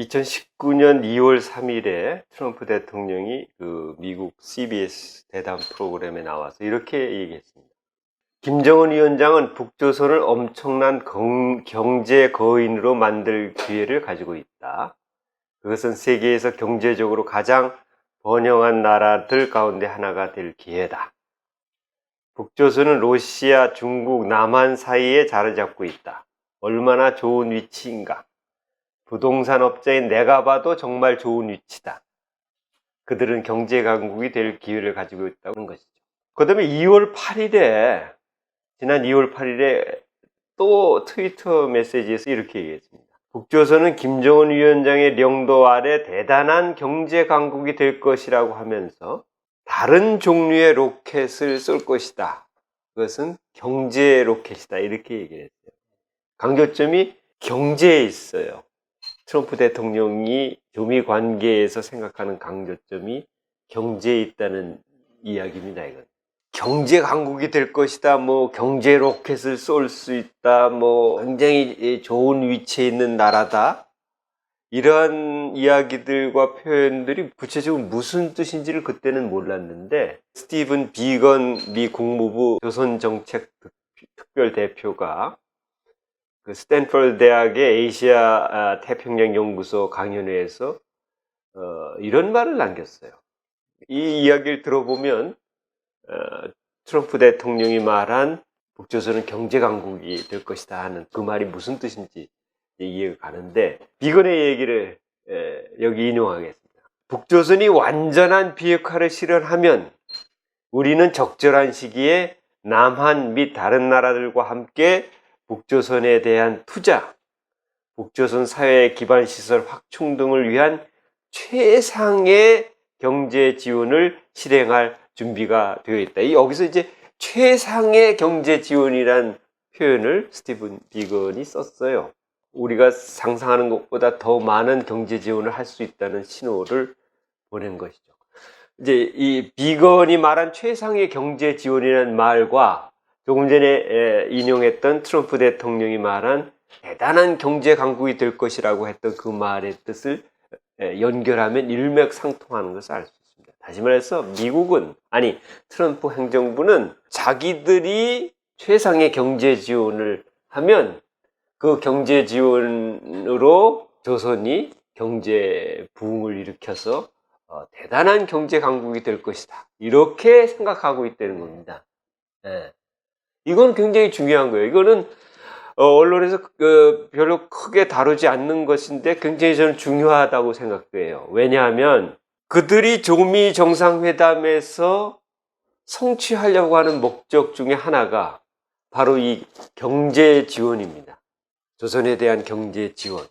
2019년 2월 3일에 트럼프 대통령이 그 미국 CBS 대담 프로그램에 나와서 이렇게 얘기했습니다. 김정은 위원장은 북조선을 엄청난 경제 거인으로 만들 기회를 가지고 있다. 그것은 세계에서 경제적으로 가장 번영한 나라들 가운데 하나가 될 기회다. 북조선은 러시아, 중국, 남한 사이에 자리 잡고 있다. 얼마나 좋은 위치인가. 부동산 업자인 내가 봐도 정말 좋은 위치다. 그들은 경제 강국이 될 기회를 가지고 있다는 것이죠. 그 다음에 지난 2월 8일에 또 트위터 메시지에서 이렇게 얘기했습니다. 북조선은 김정은 위원장의領도 아래 대단한 경제 강국이 될 것이라고 하면서 다른 종류의 로켓을 쏠 것이다. 그것은 경제 로켓이다. 이렇게 얘기를 했어요. 강조점이 경제에 있어요. 트럼프 대통령이 조미 관계에서 생각하는 강조점이 경제에 있다는 이야기입니다. 이건 경제 강국이 될 것이다. 경제 로켓을 쏠 수 있다. 굉장히 좋은 위치에 있는 나라다. 이러한 이야기들과 표현들이 구체적으로 무슨 뜻인지를 그때는 몰랐는데 스티븐 비건 미 국무부 조선정책 특별대표가 그 스탠퍼드 대학의 아시아 태평양 연구소 강연회에서 이런 말을 남겼어요. 이 이야기를 들어보면 트럼프 대통령이 말한 북조선은 경제 강국이 될 것이다 하는 그 말이 무슨 뜻인지 이해가 가는데 비건의 얘기를 여기 인용하겠습니다. 북조선이 완전한 비핵화를 실현하면 우리는 적절한 시기에 남한 및 다른 나라들과 함께 북조선에 대한 투자, 북조선 사회 기반 시설 확충 등을 위한 최상의 경제 지원을 실행할 준비가 되어 있다. 여기서 이제 최상의 경제 지원이란 표현을 스티븐 비건이 썼어요. 우리가 상상하는 것보다 더 많은 경제 지원을 할 수 있다는 신호를 보낸 것이죠. 이제 이 비건이 말한 최상의 경제 지원이라는 말과 조금 전에 인용했던 트럼프 대통령이 말한 대단한 경제 강국이 될 것이라고 했던 그 말의 뜻을 연결하면 일맥상통하는 것을 알 수 있습니다. 다시 말해서 트럼프 행정부는 자기들이 최상의 경제 지원을 하면 그 경제 지원으로 조선이 경제 부흥을 일으켜서 대단한 경제 강국이 될 것이다. 이렇게 생각하고 있다는 겁니다. 이건 굉장히 중요한 거예요. 이거는 언론에서 별로 크게 다루지 않는 것인데 굉장히 저는 중요하다고 생각해요. 왜냐하면 그들이 조미 정상회담에서 성취하려고 하는 목적 중에 하나가 바로 이 경제 지원입니다. 조선에 대한 경제 지원.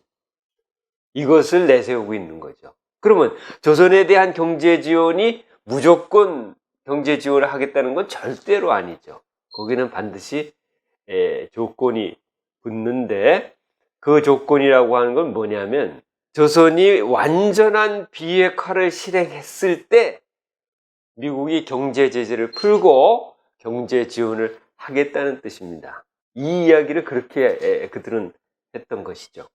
이것을 내세우고 있는 거죠. 그러면 조선에 대한 경제 지원이 무조건 경제 지원을 하겠다는 건 절대로 아니죠. 거기는 반드시 조건이 붙는데 그 조건이라고 하는 건 뭐냐면 조선이 완전한 비핵화를 실행했을 때 미국이 경제 제재를 풀고 경제 지원을 하겠다는 뜻입니다. 이 이야기를 그렇게 그들은 했던 것이죠.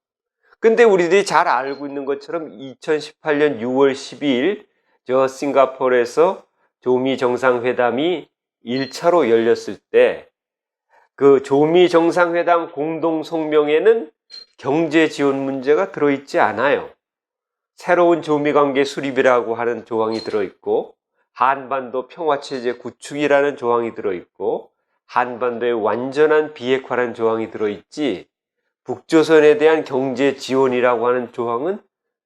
근데 우리들이 잘 알고 있는 것처럼 2018년 6월 12일 저 싱가포르에서 조미 정상회담이 1차로 열렸을 때 그 조미 정상회담 공동 성명에는 경제 지원 문제가 들어있지 않아요. 새로운 조미 관계 수립이라고 하는 조항이 들어있고 한반도 평화체제 구축이라는 조항이 들어있고 한반도의 완전한 비핵화라는 조항이 들어있지 북조선에 대한 경제 지원이라고 하는 조항은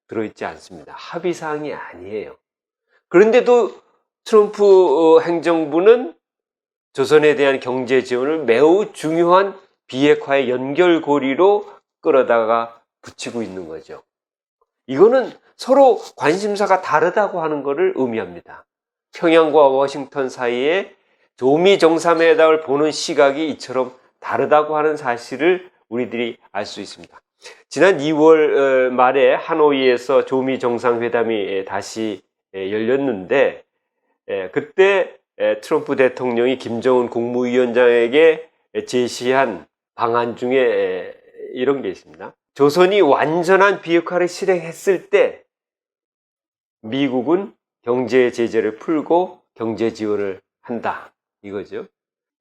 들어있지 않습니다. 합의사항이 아니에요. 그런데도 트럼프 행정부는 조선에 대한 경제 지원을 매우 중요한 비핵화의 연결고리로 끌어다가 붙이고 있는 거죠. 이거는 서로 관심사가 다르다고 하는 것을 의미합니다. 평양과 워싱턴 사이에 조미 정상회담을 보는 시각이 이처럼 다르다고 하는 사실을 우리들이 알 수 있습니다. 지난 2월 말에 하노이에서 조미 정상회담이 다시 열렸는데 그때 트럼프 대통령이 김정은 국무위원장에게 제시한 방안 중에 이런 게 있습니다. 조선이 완전한 비핵화를 실행했을 때 미국은 경제 제재를 풀고 경제 지원을 한다 이거죠.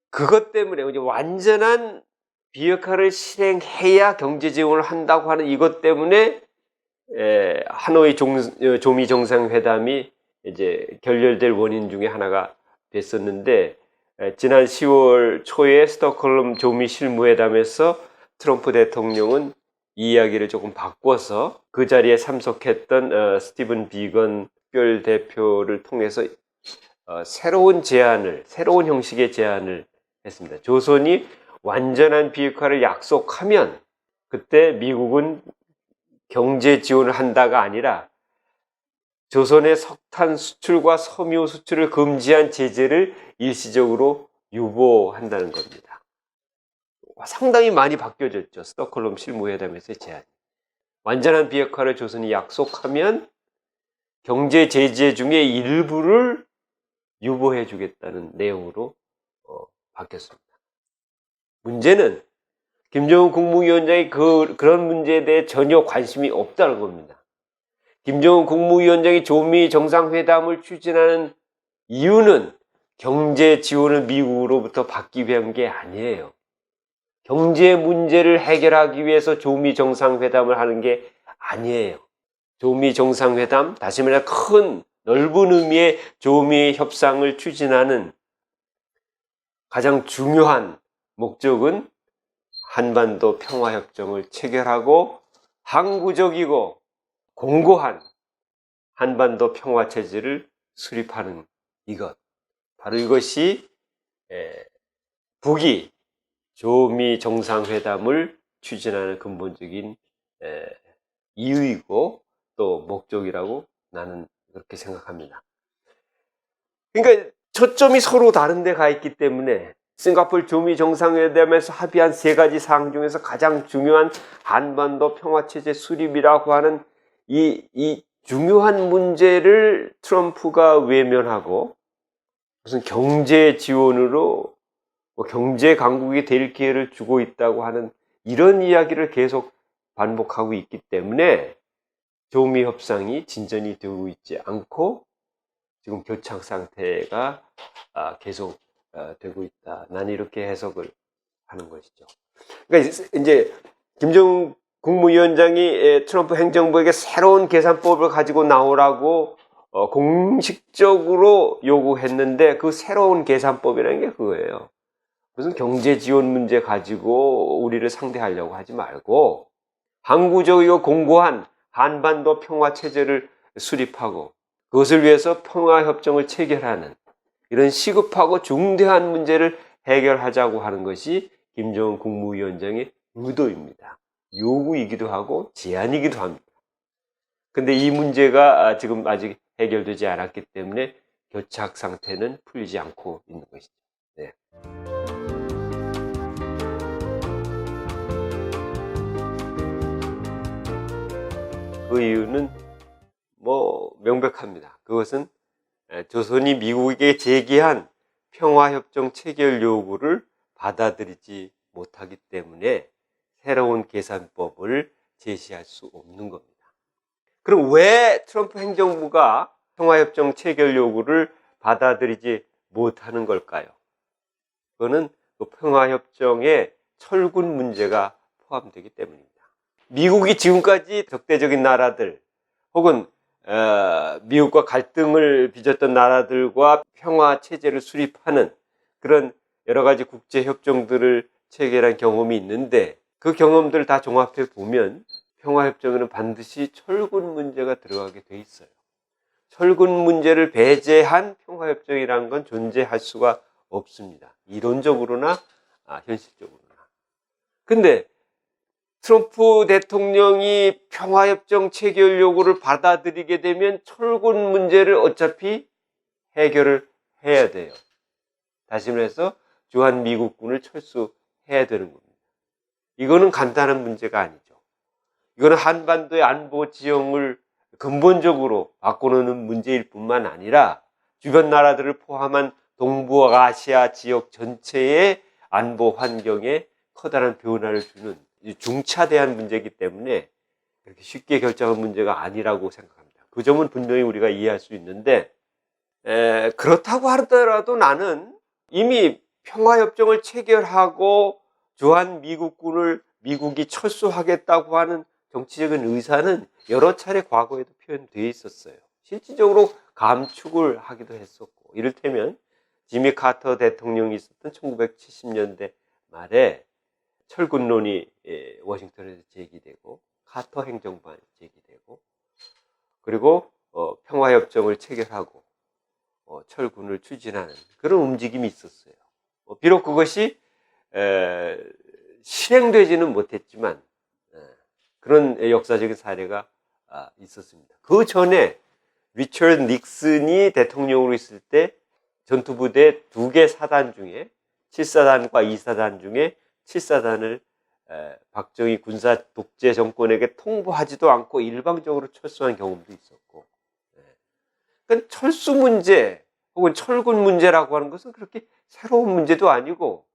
그것 때문에 이제 완전한 비핵화를 실행해야 경제 지원을 한다고 하는 이것 때문에 하노이 조미 정상회담이 이제 결렬될 원인 중에 하나가 됐었는데, 지난 10월 초에 스톡홀름 조미 실무회담에서 트럼프 대통령은 이 이야기를 조금 바꿔서 그 자리에 참석했던 스티븐 비건 특별 대표를 통해서 새로운 형식의 제안을 했습니다. 조선이 완전한 비핵화를 약속하면 그때 미국은 경제 지원을 한다가 아니라 조선의 석탄 수출과 섬유 수출을 금지한 제재를 일시적으로 유보한다는 겁니다. 상당히 많이 바뀌어졌죠. 스톡홀름 실무회담에서의 제안이. 완전한 비핵화를 조선이 약속하면 경제 제재 중에 일부를 유보해 주겠다는 내용으로 바뀌었습니다. 문제는 김정은 국무위원장이 그런 문제에 대해 전혀 관심이 없다는 겁니다. 김정은 국무위원장이 조미 정상회담을 추진하는 이유는 경제 지원을 미국으로부터 받기 위한 게 아니에요. 경제 문제를 해결하기 위해서 조미 정상회담을 하는 게 아니에요. 조미 정상회담, 다시 말해 큰 넓은 의미의 조미 협상을 추진하는 가장 중요한 목적은 한반도 평화협정을 체결하고 항구적이고 공고한 한반도 평화체제를 수립하는 이것. 바로 이것이 북이 조미 정상회담을 추진하는 근본적인 이유이고 또 목적이라고 나는 그렇게 생각합니다. 그러니까 초점이 서로 다른 데 가 있기 때문에 싱가포르 조미 정상회담에서 합의한 3가지 사항 중에서 가장 중요한 한반도 평화체제 수립이라고 하는 이 중요한 문제를 트럼프가 외면하고 무슨 경제 지원으로 경제 강국이 될 기회를 주고 있다고 하는 이런 이야기를 계속 반복하고 있기 때문에 조미 협상이 진전이 되고 있지 않고 지금 교착 상태가 계속 되고 있다. 난 이렇게 해석을 하는 것이죠. 그러니까 이제 김정은 국무위원장이 트럼프 행정부에게 새로운 계산법을 가지고 나오라고 공식적으로 요구했는데 그 새로운 계산법이라는 게 그거예요. 무슨 경제 지원 문제 가지고 우리를 상대하려고 하지 말고 항구적이고 공고한 한반도 평화 체제를 수립하고 그것을 위해서 평화협정을 체결하는 이런 시급하고 중대한 문제를 해결하자고 하는 것이 김정은 국무위원장의 의도입니다. 요구이기도 하고 제안이기도 합니다. 근데 이 문제가 지금 아직 해결되지 않았기 때문에 교착 상태는 풀리지 않고 있는 것이죠. 네. 그 이유는 명백합니다. 그것은 조선이 미국에게 제기한 평화협정 체결 요구를 받아들이지 못하기 때문에 새로운 계산법을 제시할 수 없는 겁니다. 그럼 왜 트럼프 행정부가 평화협정 체결 요구를 받아들이지 못하는 걸까요? 그거는 그 평화협정에 철군 문제가 포함되기 때문입니다. 미국이 지금까지 적대적인 나라들 혹은 미국과 갈등을 빚었던 나라들과 평화체제를 수립하는 그런 여러 가지 국제협정들을 체결한 경험이 있는데 그 경험들을 다 종합해 보면 평화협정에는 반드시 철군 문제가 들어가게 돼 있어요. 철군 문제를 배제한 평화협정이라는 건 존재할 수가 없습니다. 이론적으로나 현실적으로나. 근데 트럼프 대통령이 평화협정 체결 요구를 받아들이게 되면 철군 문제를 어차피 해결을 해야 돼요. 다시 말해서 주한미국군을 철수해야 되는 겁니다. 이거는 간단한 문제가 아니죠. 이거는 한반도의 안보 지형을 근본적으로 바꿔놓는 문제일 뿐만 아니라 주변 나라들을 포함한 동부아시아 지역 전체의 안보 환경에 커다란 변화를 주는 중차대한 문제이기 때문에 그렇게 쉽게 결정한 문제가 아니라고 생각합니다. 그 점은 분명히 우리가 이해할 수 있는데, 그렇다고 하더라도 나는 이미 평화협정을 체결하고 주한 미국군을 미국이 철수하겠다고 하는 정치적인 의사는 여러 차례 과거에도 표현되어 있었어요. 실질적으로 감축을 하기도 했었고, 이를테면 지미 카터 대통령이 있었던 1970년대 말에 철군론이 워싱턴에서 제기되고, 카터 행정반이 제기되고, 그리고 평화협정을 체결하고 철군을 추진하는 그런 움직임이 있었어요. 비록 그것이 실행되지는 못했지만 그런 역사적인 사례가 있었습니다. 그 전에 리처드 닉슨이 대통령으로 있을 때 전투부대 2개 사단 중에 7사단과 2사단 중에 7사단을 박정희 군사 독재 정권에게 통보하지도 않고 일방적으로 철수한 경험도 있었고, 그러니까 철수 문제 혹은 철군 문제라고 하는 것은 그렇게 새로운 문제도 아니고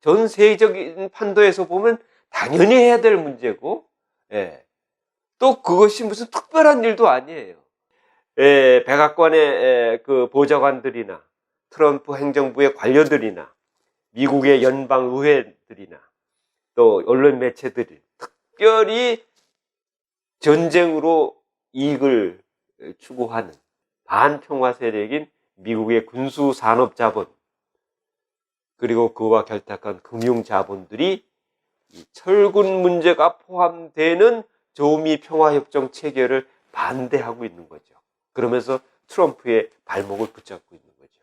전 세계적인 판도에서 보면 당연히 해야 될 문제고, 또 그것이 무슨 특별한 일도 아니에요. 백악관의 그 보좌관들이나 트럼프 행정부의 관료들이나 미국의 연방의회들이나 또 언론 매체들이 특별히 전쟁으로 이익을 추구하는 반평화 세력인 미국의 군수산업자본 그리고 그와 결탁한 금융자본들이 이 철군 문제가 포함되는 조미 평화협정 체결을 반대하고 있는 거죠. 그러면서 트럼프의 발목을 붙잡고 있는 거죠.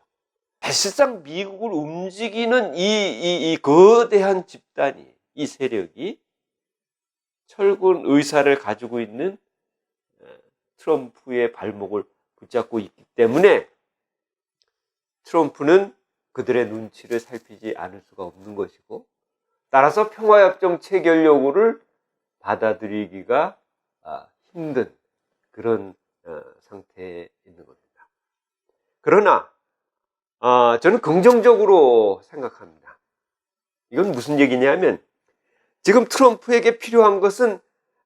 사실상 미국을 움직이는 이 거대한 집단이, 이 세력이 철군 의사를 가지고 있는 트럼프의 발목을 붙잡고 있기 때문에 트럼프는 그들의 눈치를 살피지 않을 수가 없는 것이고, 따라서 평화협정 체결 요구를 받아들이기가 힘든 그런 상태에 있는 겁니다. 그러나 저는 긍정적으로 생각합니다. 이건 무슨 얘기냐면 지금 트럼프에게 필요한 것은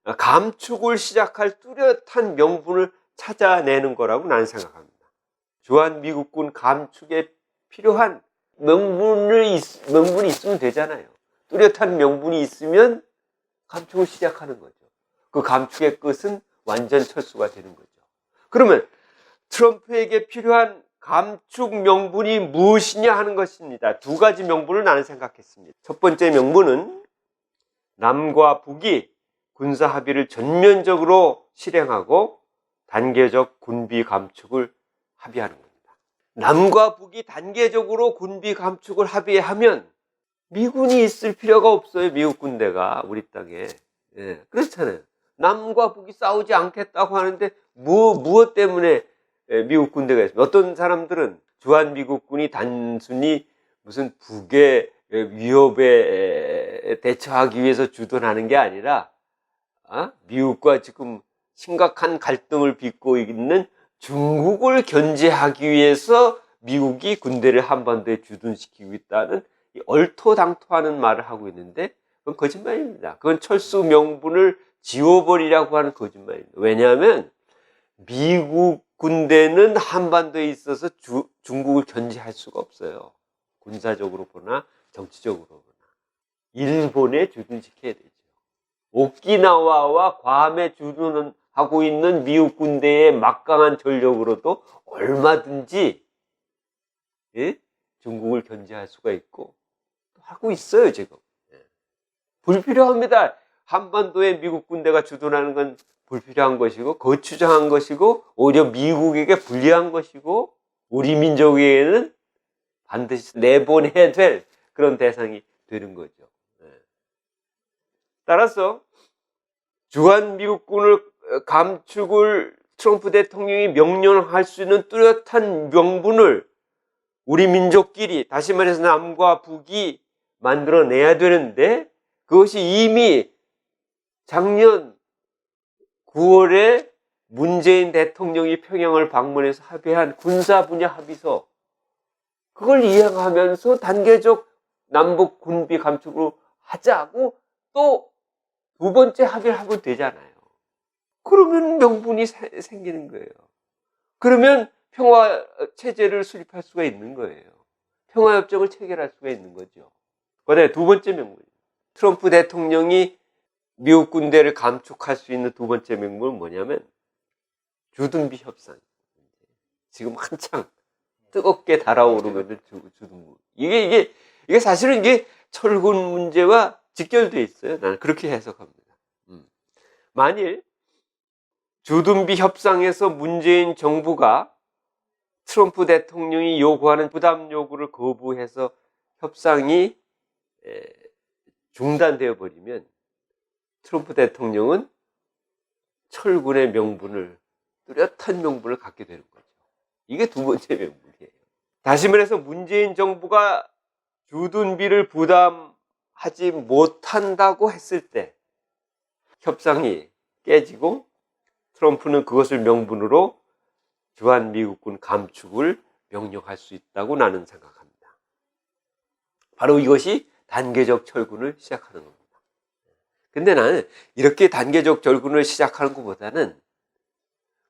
감축을 시작할 뚜렷한 명분을 찾아내는 거라고 나는 생각합니다. 주한 미국군 감축에 필요한 명분이 있으면 되잖아요. 뚜렷한 명분이 있으면 감축을 시작하는 거죠. 그 감축의 끝은 완전 철수가 되는 거죠. 그러면 트럼프에게 필요한 감축 명분이 무엇이냐 하는 것입니다. 2가지 명분을 나는 생각했습니다. 첫 번째 명분은 남과 북이 군사 합의를 전면적으로 실행하고 단계적 군비 감축을 합의하는 겁니다. 남과 북이 단계적으로 군비 감축을 합의하면 미군이 있을 필요가 없어요. 미국 군대가 우리 땅에. 그렇잖아요. 남과 북이 싸우지 않겠다고 하는데 무엇 때문에 미국 군대가 있습니까? 어떤 사람들은 주한 미국군이 단순히 무슨 북의 위협에 대처하기 위해서 주둔하는 게 아니라 미국과 지금 심각한 갈등을 빚고 있는 중국을 견제하기 위해서 미국이 군대를 한반도에 주둔시키고 있다는 얼토당토하는 말을 하고 있는데 그건 거짓말입니다. 그건 철수 명분을 지워버리라고 하는 거짓말입니다. 왜냐하면 미국 군대는 한반도에 있어서 중국을 견제할 수가 없어요. 군사적으로 보나 정치적으로 보나. 일본에 주둔시켜야 되죠. 오키나와와 괌에 주둔하고 있는 미국 군대의 막강한 전력으로도 얼마든지 중국을 견제할 수가 있고 하고 있어요 지금. 불필요합니다. 한반도에 미국 군대가 주둔하는 건 불필요한 것이고 거추장한 것이고 오히려 미국에게 불리한 것이고 우리 민족에게는 반드시 내보내야 될 그런 대상이 되는 거죠. 따라서 주한 미국군을 감축을 트럼프 대통령이 명령할 수 있는 뚜렷한 명분을 우리 민족끼리, 다시 말해서 남과 북이 만들어내야 되는데 그것이 이미 작년 9월에 문재인 대통령이 평양을 방문해서 합의한 군사 분야 합의서, 그걸 이행하면서 단계적 남북 군비 감축으로 하자고 또 두 번째 합의를 하면 되잖아요. 그러면 명분이 생기는 거예요. 그러면 평화 체제를 수립할 수가 있는 거예요. 평화협정을 체결할 수가 있는 거죠. 그다음에 두 번째 명분. 트럼프 대통령이 미국 군대를 감축할 수 있는 두 번째 명분은 뭐냐면 주둔비 협상. 지금 한창 뜨겁게 달아오르고 있는 주둔비. 이게 사실은 이게 철군 문제와 직결되어 있어요. 나는 그렇게 해석합니다. 만일 주둔비 협상에서 문재인 정부가 트럼프 대통령이 요구하는 부담 요구를 거부해서 협상이 중단되어 버리면 트럼프 대통령은 철군의 명분을, 뚜렷한 명분을 갖게 되는 거죠. 이게 두 번째 명분이에요. 다시 말해서 문재인 정부가 주둔비를 부담하지 못한다고 했을 때 협상이 깨지고 트럼프는 그것을 명분으로 주한미국군 감축을 명령할 수 있다고 나는 생각합니다. 바로 이것이 단계적 철군을 시작하는 겁니다. 근데 나는 이렇게 단계적 철군을 시작하는 것보다는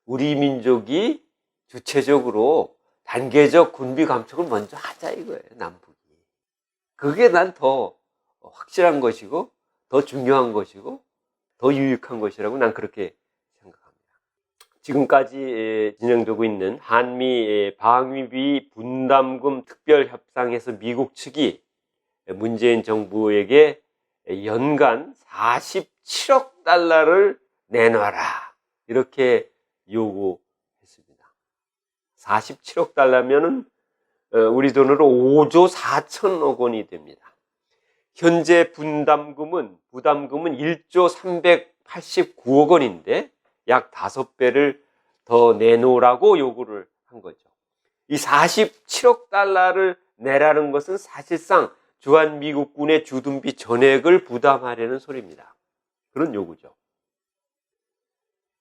우리 민족이 주체적으로 단계적 군비 감축을 먼저 하자 이거예요. 남북이. 그게 난 더 확실한 것이고 더 중요한 것이고 더 유익한 것이라고 난 그렇게 생각합니다. 지금까지 진행되고 있는 한미 방위비 분담금 특별협상에서 미국 측이 문재인 정부에게 연간 47억 달러를 내놔라 이렇게 요구했습니다. 47억 달러면은 우리 돈으로 5조 4천억 원이 됩니다. 현재 부담금은 1조 389억 원인데 약 5배를 더 내놓으라고 요구를 한 거죠. 이 47억 달러를 내라는 것은 사실상 주한미국군의 주둔비 전액을 부담하려는 소리입니다. 그런 요구죠.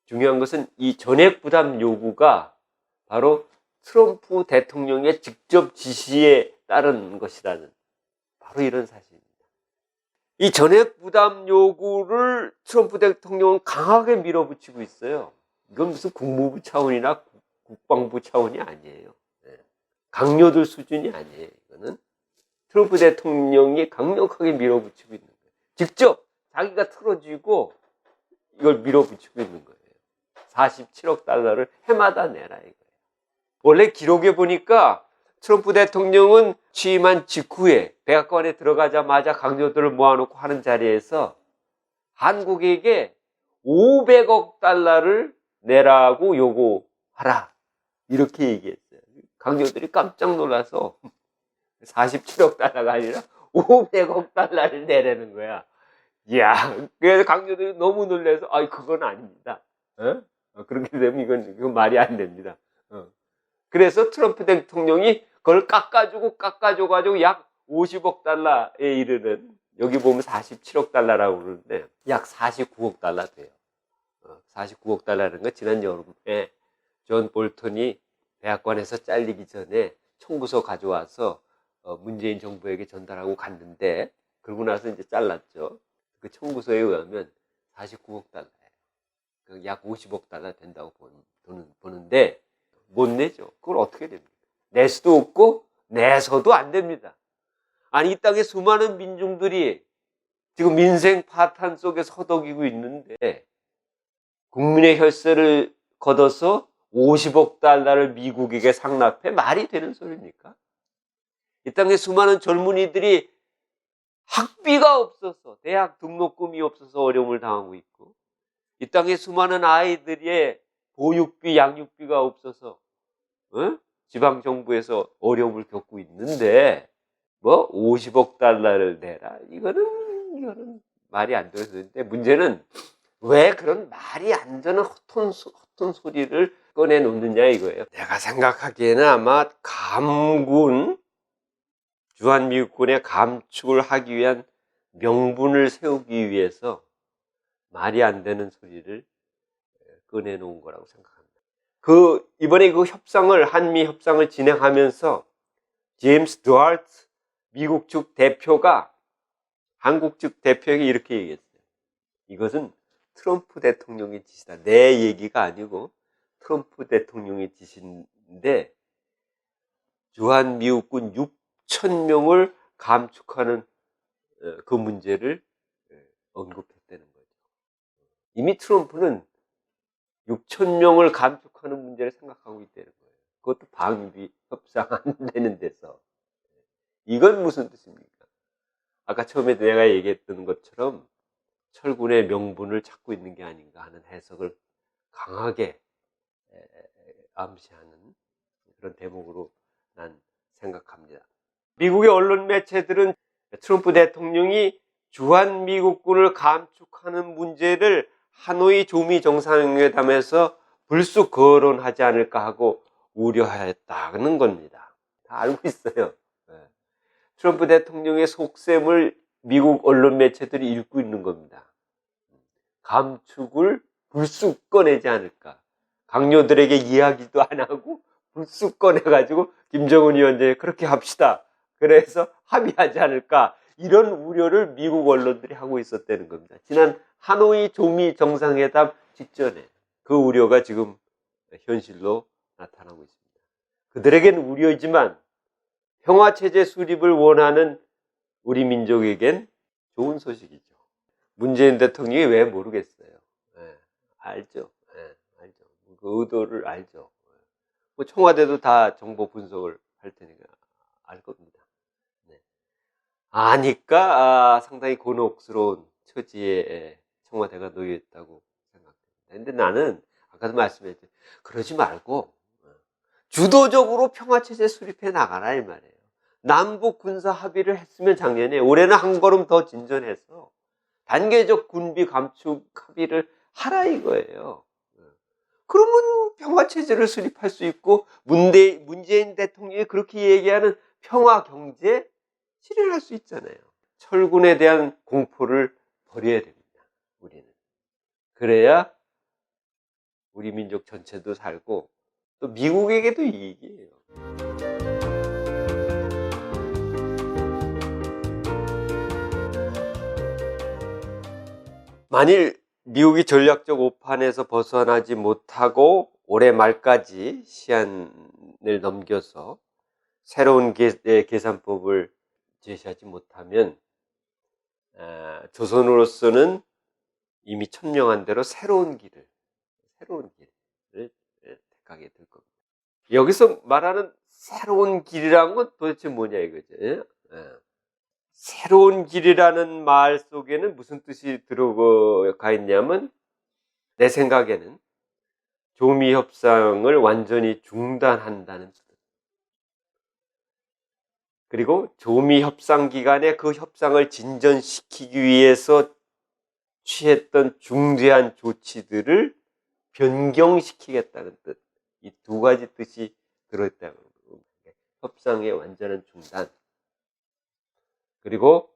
중요한 것은 이 전액 부담 요구가 바로 트럼프 대통령의 직접 지시에 따른 것이라는 바로 이런 사실입니다. 이 전액 부담 요구를 트럼프 대통령은 강하게 밀어붙이고 있어요. 이건 무슨 국무부 차원이나 국방부 차원이 아니에요. 강요들 수준이 아니에요. 이거는 트럼프 대통령이 강력하게 밀어붙이고 있는 거예요. 직접 자기가 틀어쥐고 이걸 밀어붙이고 있는 거예요. 47억 달러를 해마다 내라 이거예요. 원래 기록에 보니까 트럼프 대통령은 취임한 직후에 백악관에 들어가자마자 강요들을 모아놓고 하는 자리에서 한국에게 500억 달러를 내라고 요구하라 이렇게 얘기했어요. 강요들이 깜짝 놀라서 47억 달러가 아니라 500억 달러를 내라는 거야. 이야, 그래서 강요들이 너무 놀라서 그건 아닙니다. 그렇게 되면 이건 말이 안 됩니다. 그래서 트럼프 대통령이 그걸 깎아줘가지고 약 50억 달러에 이르는, 여기 보면 47억 달러라고 그러는데 약 49억 달러 돼요. 49억 달러라는 건 지난 여름에 존 볼턴이 백악관에서 잘리기 전에 청구서 가져와서 문재인 정부에게 전달하고 갔는데, 그러고 나서 이제 잘랐죠. 그 청구서에 의하면 49억 달러예요. 약 50억 달러 된다고 보는데 못 내죠. 그걸 어떻게 됩니까? 낼 수도 없고 내서도 안 됩니다. 아니, 이 땅에 수많은 민중들이 지금 민생 파탄 속에 허덕이고 있는데 국민의 혈세를 걷어서 50억 달러를 미국에게 상납해 말이 되는 소리입니까? 이 땅에 수많은 젊은이들이 학비가 없어서, 대학 등록금이 없어서 어려움을 당하고 있고, 이 땅에 수많은 아이들의 보육비, 양육비가 없어서 지방정부에서 어려움을 겪고 있는데 50억 달러를 내라? 이거는 말이 안 되는데, 문제는 왜 그런 말이 안 되는 허튼 소리를 꺼내놓느냐 이거예요. 내가 생각하기에는 아마 주한미국군의 감축을 하기 위한 명분을 세우기 위해서 말이 안 되는 소리를 꺼내놓은 거라고 생각합니다. 이번에 한미 협상을 진행하면서 제임스 드왈트 미국 측 대표가 한국 측 대표에게 이렇게 얘기했어요. 이것은 트럼프 대통령의 지시다. 내 얘기가 아니고 트럼프 대통령의 지시인데 주한 미국군 6,000명을 감축하는 그 문제를 언급했다는 거죠. 이미 트럼프는 6,000명을 감축하는 문제를 생각하고 있다는 거예요. 그것도 방위 협상 안 되는 데서. 이건 무슨 뜻입니까? 아까 처음에 내가 얘기했던 것처럼 철군의 명분을 찾고 있는 게 아닌가 하는 해석을 강하게 암시하는 그런 대목으로 난 생각합니다. 미국의 언론 매체들은 트럼프 대통령이 주한미국군을 감축하는 문제를 하노이 조미 정상회담에서 불쑥 거론하지 않을까 하고 우려하였다는 겁니다. 다 알고 있어요. 트럼프 대통령의 속셈을 미국 언론 매체들이 읽고 있는 겁니다. 감축을 불쑥 꺼내지 않을까. 강요들에게 이야기도 안 하고 불쑥 꺼내가지고 김정은 위원장이 그렇게 합시다. 그래서 합의하지 않을까. 이런 우려를 미국 언론들이 하고 있었다는 겁니다. 지난 하노이 조미 정상회담 직전에 그 우려가 지금 현실로 나타나고 있습니다. 그들에겐 우려이지만 평화체제 수립을 원하는 우리 민족에겐 좋은 소식이죠. 문재인 대통령이 왜 모르겠어요. 알죠. 알죠. 그 의도를 알죠. 뭐 청와대도 다 정보 분석을 할 테니까 알 겁니다. 아니까 상당히 곤혹스러운 처지에 청와대가 놓여 있다고 생각합니다. 근데 나는 아까도 말씀했죠. 그러지 말고 주도적으로 평화체제 수립해 나가라 이 말이에요. 남북 군사 합의를 했으면 작년에 올해는 한 걸음 더 진전해서 단계적 군비 감축 합의를 하라 이거예요. 그러면 평화체제를 수립할 수 있고 문재인 대통령이 그렇게 얘기하는 평화 경제 실현할 수 있잖아요. 철군에 대한 공포를 버려야 됩니다. 우리는. 그래야 우리 민족 전체도 살고 또 미국에게도 이익이에요. 만일 미국이 전략적 오판에서 벗어나지 못하고 올해 말까지 시한을 넘겨서 새로운 계산법을 제시하지 못하면 조선으로서는 이미 천명한 대로 새로운 길을 택하게 될 겁니다. 여기서 말하는 새로운 길이라는 건 도대체 뭐냐 이거죠. 새로운 길이라는 말 속에는 무슨 뜻이 들어가 있냐면 내 생각에는 조미 협상을 완전히 중단한다는 뜻. 그리고 조미 협상 기간에 그 협상을 진전시키기 위해서 취했던 중대한 조치들을 변경시키겠다는 뜻. 이 두 가지 뜻이 들어있다는 겁니다. 협상의 완전한 중단. 그리고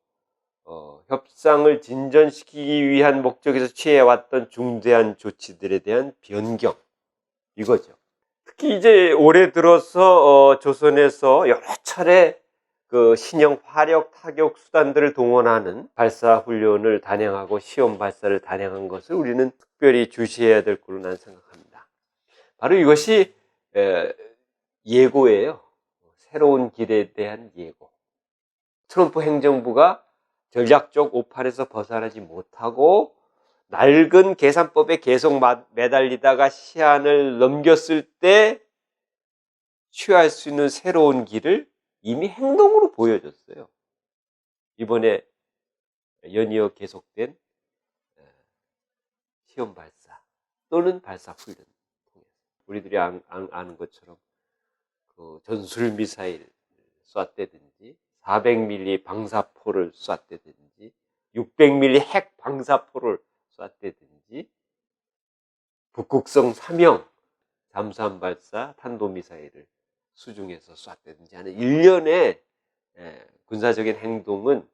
협상을 진전시키기 위한 목적에서 취해왔던 중대한 조치들에 대한 변경. 이거죠. 특히 이제 올해 들어서 조선에서 여러 차례 그 신형 화력 타격 수단들을 동원하는 발사 훈련을 단행하고 시험 발사를 단행한 것을 우리는 특별히 주시해야 될 걸로 난 생각합니다. 바로 이것이 예고예요. 새로운 길에 대한 예고. 트럼프 행정부가 전략적 오판에서 벗어나지 못하고 낡은 계산법에 계속 매달리다가 시한을 넘겼을 때 취할 수 있는 새로운 길을 이미 행동으로 보여줬어요. 이번에 연이어 계속된 시험 발사 또는 발사 훈련 통해서 우리들이 아는 것처럼 그 전술 미사일 쐈다든지 400mm 방사포를 쐈다든지 600mm 핵 방사포를 쐈다든지 북극성 3형 잠수함 발사 탄도미사일을 수중에서 쐈다든지 하는 일련의 군사적인 행동은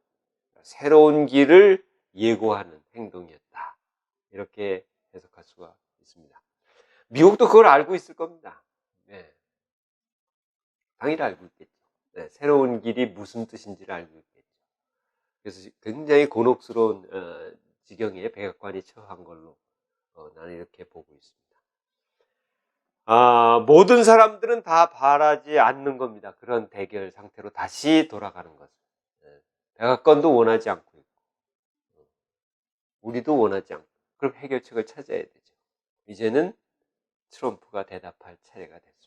새로운 길을 예고하는 행동이었다. 이렇게 해석할 수가 있습니다. 미국도 그걸 알고 있을 겁니다. 당연히 알고 있겠죠. 새로운 길이 무슨 뜻인지를 알고 있겠죠. 그래서 굉장히 곤혹스러운 지경에 백악관이 처한 걸로 나는 이렇게 보고 있습니다. 모든 사람들은 다 바라지 않는 겁니다. 그런 대결 상태로 다시 돌아가는 것을. 백악관도 원하지 않고 있고, 우리도 원하지 않고, 그럼 해결책을 찾아야 되죠. 이제는 트럼프가 대답할 차례가 됐습니다.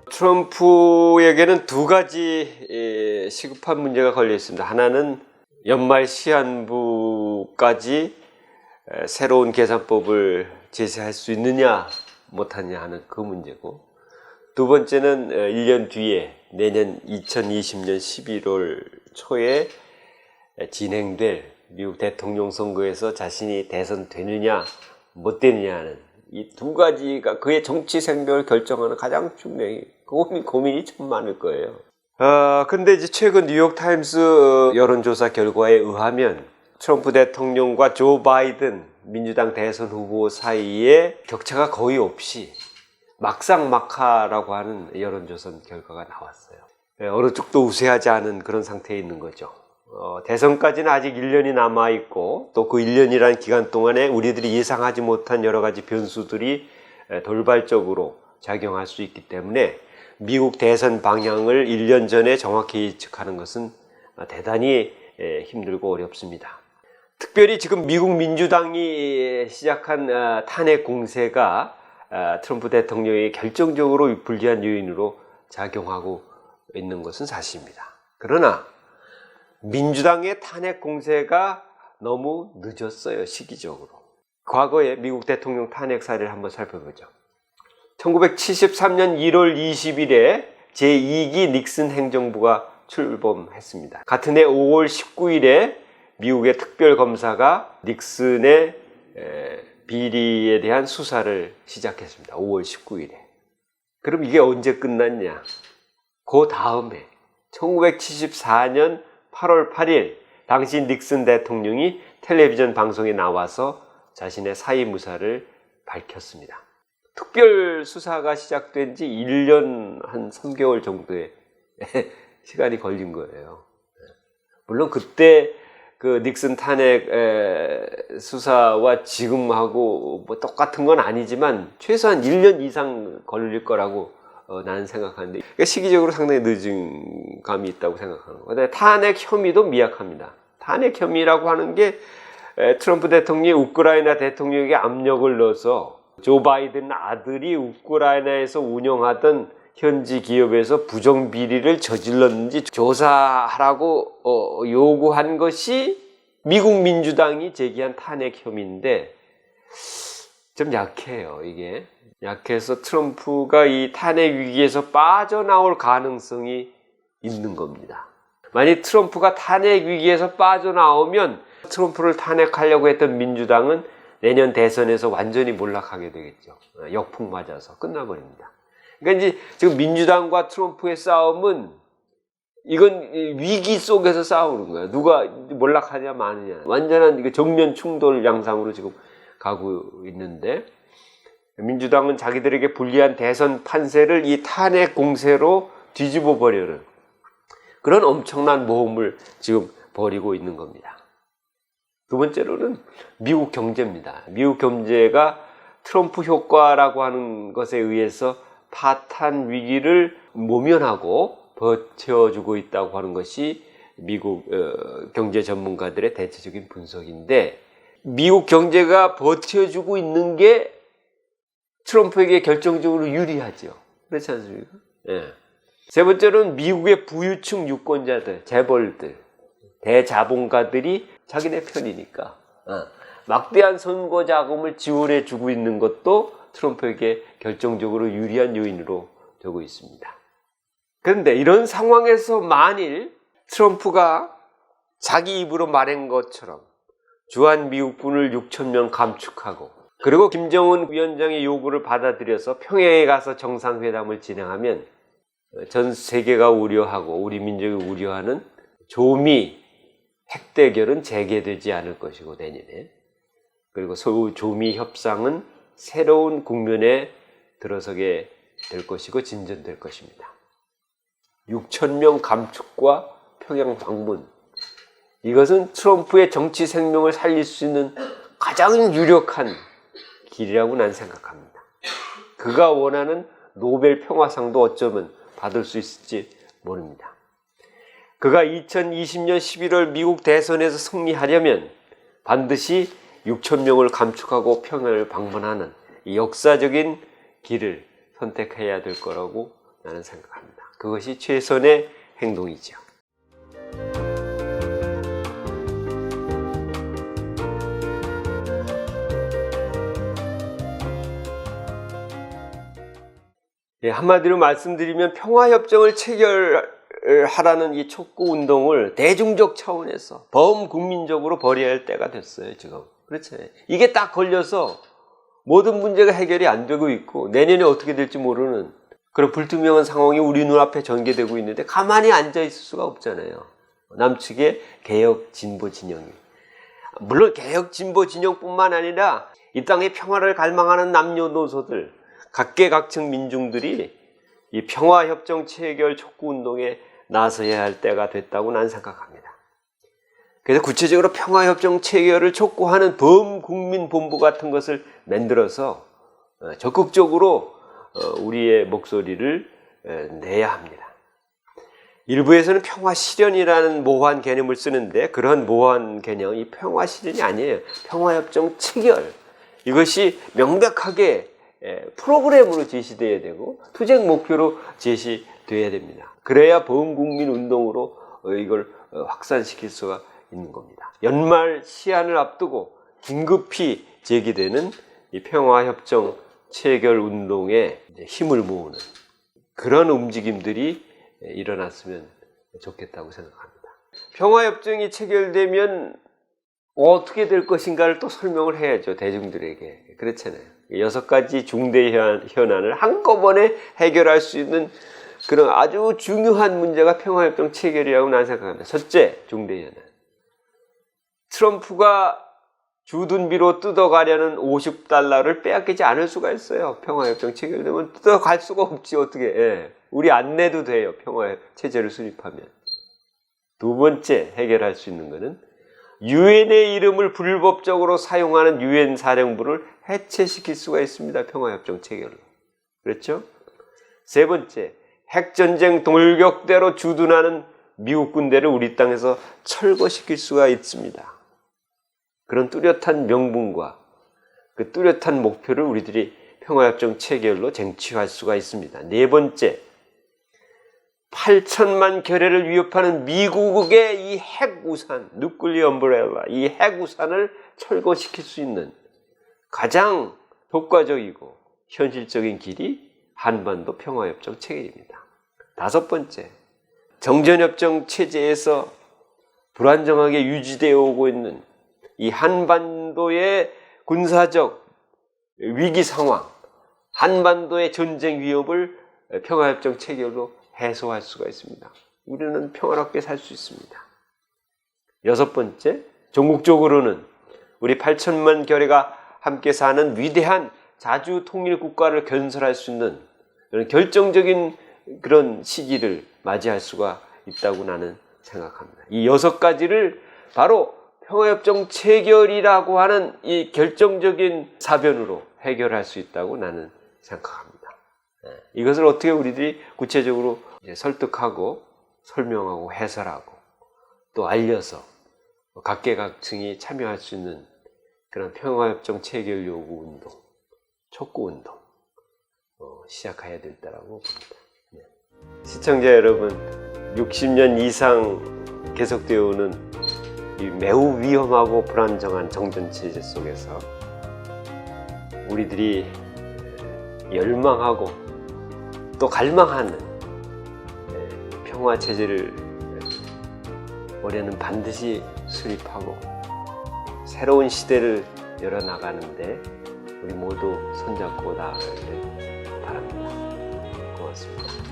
트럼프에게는 두 가지 시급한 문제가 걸려 있습니다. 하나는 연말 시한부까지 새로운 계산법을 제시할 수 있느냐 못하느냐 하는 그 문제고, 두 번째는 1년 뒤에 내년 2020년 11월 초에 진행될 미국 대통령 선거에서 자신이 대선되느냐 못 되느냐 하는 이 두 가지가 그의 정치 생명을 결정하는 가장 중요한 고민이 참 많을 거예요. 근데 이제 최근 뉴욕타임스 여론조사 결과에 의하면 트럼프 대통령과 조 바이든 민주당 대선 후보 사이에 격차가 거의 없이 막상막하라고 하는 여론조사 결과가 나왔어요. 어느 쪽도 우세하지 않은 그런 상태에 있는 거죠. 대선까지는 아직 1년이 남아있고 또 그 1년이라는 기간 동안에 우리들이 예상하지 못한 여러 가지 변수들이 돌발적으로 작용할 수 있기 때문에 미국 대선 방향을 1년 전에 정확히 예측하는 것은 대단히 힘들고 어렵습니다. 특별히 지금 미국 민주당이 시작한 탄핵 공세가 트럼프 대통령에게 결정적으로 불리한 요인으로 작용하고 있는 것은 사실입니다. 그러나 민주당의 탄핵 공세가 너무 늦었어요, 시기적으로. 과거에 미국 대통령 탄핵 사례를 한번 살펴보죠. 1973년 1월 20일에 제2기 닉슨 행정부가 출범했습니다. 같은 해 5월 19일에 미국의 특별검사가 닉슨의 비리에 대한 수사를 시작했습니다. 5월 19일에. 그럼 이게 언제 끝났냐? 그 다음에 1974년 8월 8일 당시 닉슨 대통령이 텔레비전 방송에 나와서 자신의 사의 무사를 밝혔습니다. 특별 수사가 시작된 지 1년 한 3개월 정도의 시간이 걸린 거예요. 물론 그때 그 닉슨 탄핵 수사와 지금하고 뭐 똑같은 건 아니지만 최소한 1년 이상 걸릴 거라고 나는 생각하는데, 그러니까 시기적으로 상당히 늦은 감이 있다고 생각하는 거예요. 탄핵 혐의도 미약합니다. 탄핵 혐의라고 하는 게 트럼프 대통령이 우크라이나 대통령에게 압력을 넣어서 조 바이든 아들이 우크라이나에서 운영하던 현지 기업에서 부정비리를 저질렀는지 조사하라고 요구한 것이 미국 민주당이 제기한 탄핵 혐의인데 좀 약해요. 이게 약해서 트럼프가 이 탄핵 위기에서 빠져나올 가능성이 있는 겁니다. 만약 트럼프가 탄핵 위기에서 빠져나오면 트럼프를 탄핵하려고 했던 민주당은 내년 대선에서 완전히 몰락하게 되겠죠. 역풍 맞아서 끝나버립니다. 그러니까 이제 지금 민주당과 트럼프의 싸움은 이건 위기 속에서 싸우는 거예요. 누가 몰락하냐 마느냐. 완전한 정면 충돌 양상으로 지금 가고 있는데, 민주당은 자기들에게 불리한 대선 판세를 이 탄핵 공세로 뒤집어 버리는 그런 엄청난 모험을 지금 벌이고 있는 겁니다. 두 번째로는 미국 경제입니다. 미국 경제가 트럼프 효과라고 하는 것에 의해서 파탄 위기를 모면하고 버텨주고 있다고 하는 것이 미국 경제 전문가들의 대체적인 분석인데, 미국 경제가 버텨주고 있는 게 트럼프에게 결정적으로 유리하죠. 그렇지 않습니까? 예. 세 번째로는 미국의 부유층 유권자들, 재벌들, 대자본가들이 자기네 편이니까 막대한 선거 자금을 지원해 주고 있는 것도 트럼프에게 결정적으로 유리한 요인으로 되고 있습니다. 그런데 이런 상황에서 만일 트럼프가 자기 입으로 말한 것처럼 주한 미국군을 6,000명 감축하고 그리고 김정은 위원장의 요구를 받아들여서 평양에 가서 정상회담을 진행하면 전 세계가 우려하고 우리 민족이 우려하는 조미 핵대결은 재개되지 않을 것이고 내년에, 그리고 소위 조미 협상은 새로운 국면에 들어서게 될 것이고 진전될 것입니다. 6,000명 감축과 평양 방문. 이것은 트럼프의 정치 생명을 살릴 수 있는 가장 유력한 길이라고 난 생각합니다. 그가 원하는 노벨 평화상도 어쩌면 받을 수 있을지 모릅니다. 그가 2020년 11월 미국 대선에서 승리하려면 반드시 6,000명을 감축하고 평양을 방문하는 이 역사적인 길을 선택해야 될 거라고 나는 생각합니다. 그것이 최선의 행동이죠. 한마디로 말씀드리면 평화협정을 체결하라는 이 촉구 운동을 대중적 차원에서 범국민적으로 벌여야 할 때가 됐어요, 지금. 그렇죠. 이게 딱 걸려서 모든 문제가 해결이 안 되고 있고 내년에 어떻게 될지 모르는 그런 불투명한 상황이 우리 눈앞에 전개되고 있는데 가만히 앉아 있을 수가 없잖아요. 남측의 개혁 진보 진영이. 물론 개혁 진보 진영뿐만 아니라 이 땅의 평화를 갈망하는 남녀노소들, 각계각층 민중들이 이 평화협정 체결 촉구 운동에 나서야 할 때가 됐다고 난 생각합니다. 그래서 구체적으로 평화협정 체결을 촉구하는 범국민본부 같은 것을 만들어서 적극적으로 우리의 목소리를 내야 합니다. 일부에서는 평화실현이라는 모호한 개념을 쓰는데 그런 모호한 개념이 평화실현이 아니에요. 평화협정 체결. 이것이 명백하게 프로그램으로 제시되어야 되고 투쟁 목표로 제시되어야 됩니다. 그래야 범국민 운동으로 이걸 확산시킬 수가 있는 겁니다. 연말 시한을 앞두고 긴급히 제기되는 이 평화협정 체결 운동에 힘을 모으는 그런 움직임들이 일어났으면 좋겠다고 생각합니다. 평화협정이 체결되면 어떻게 될 것인가를 또 설명을 해야죠. 대중들에게. 그렇잖아요. 6가지 중대 현안을 한꺼번에 해결할 수 있는 그런 아주 중요한 문제가 평화협정 체결이라고 나는 생각합니다. 첫째, 중대 현안. 트럼프가 주둔비로 뜯어가려는 $50를 빼앗기지 않을 수가 있어요. 평화협정 체결되면 뜯어갈 수가 없지, 어떻게. 우리 안 내도 돼요. 평화 체제를 수립하면. 두 번째 해결할 수 있는 것은 유엔의 이름을 불법적으로 사용하는 유엔 사령부를 해체시킬 수가 있습니다. 평화협정 체결로. 그렇죠? 세 번째, 핵전쟁 돌격대로 주둔하는 미국 군대를 우리 땅에서 철거시킬 수가 있습니다. 그런 뚜렷한 명분과 그 뚜렷한 목표를 우리들이 평화협정 체결로 쟁취할 수가 있습니다. 네 번째, 8천만 결의를 위협하는 미국의 이 핵우산, 누클리어 엄브렐라, 이 핵우산을 철거시킬 수 있는 가장 효과적이고 현실적인 길이 한반도 평화협정 체결입니다. 다섯 번째, 정전협정 체제에서 불안정하게 유지되어 오고 있는 이 한반도의 군사적 위기 상황, 한반도의 전쟁 위협을 평화협정 체결로 해소할 수가 있습니다. 우리는 평화롭게 살 수 있습니다. 여섯 번째, 전국적으로는 우리 8천만 결의가 함께 사는 위대한 자주 통일 국가를 건설할 수 있는 그런 결정적인 그런 시기를 맞이할 수가 있다고 나는 생각합니다. 이 6가지를 바로 평화협정 체결이라고 하는 이 결정적인 사변으로 해결할 수 있다고 나는 생각합니다. 이것을 어떻게 우리들이 구체적으로 설득하고 설명하고 해설하고 또 알려서 각계각층이 참여할 수 있는 그런 평화협정 체결 요구 운동, 촉구 운동 시작해야 될 때라고 봅니다. 시청자 여러분, 60년 이상 계속되어 오는 이 매우 위험하고 불안정한 정전체제 속에서 우리들이 열망하고 또 갈망하는 평화체제를 올해는 반드시 수립하고 새로운 시대를 열어나가는데 우리 모두 손잡고 나아가기를 바랍니다. 고맙습니다.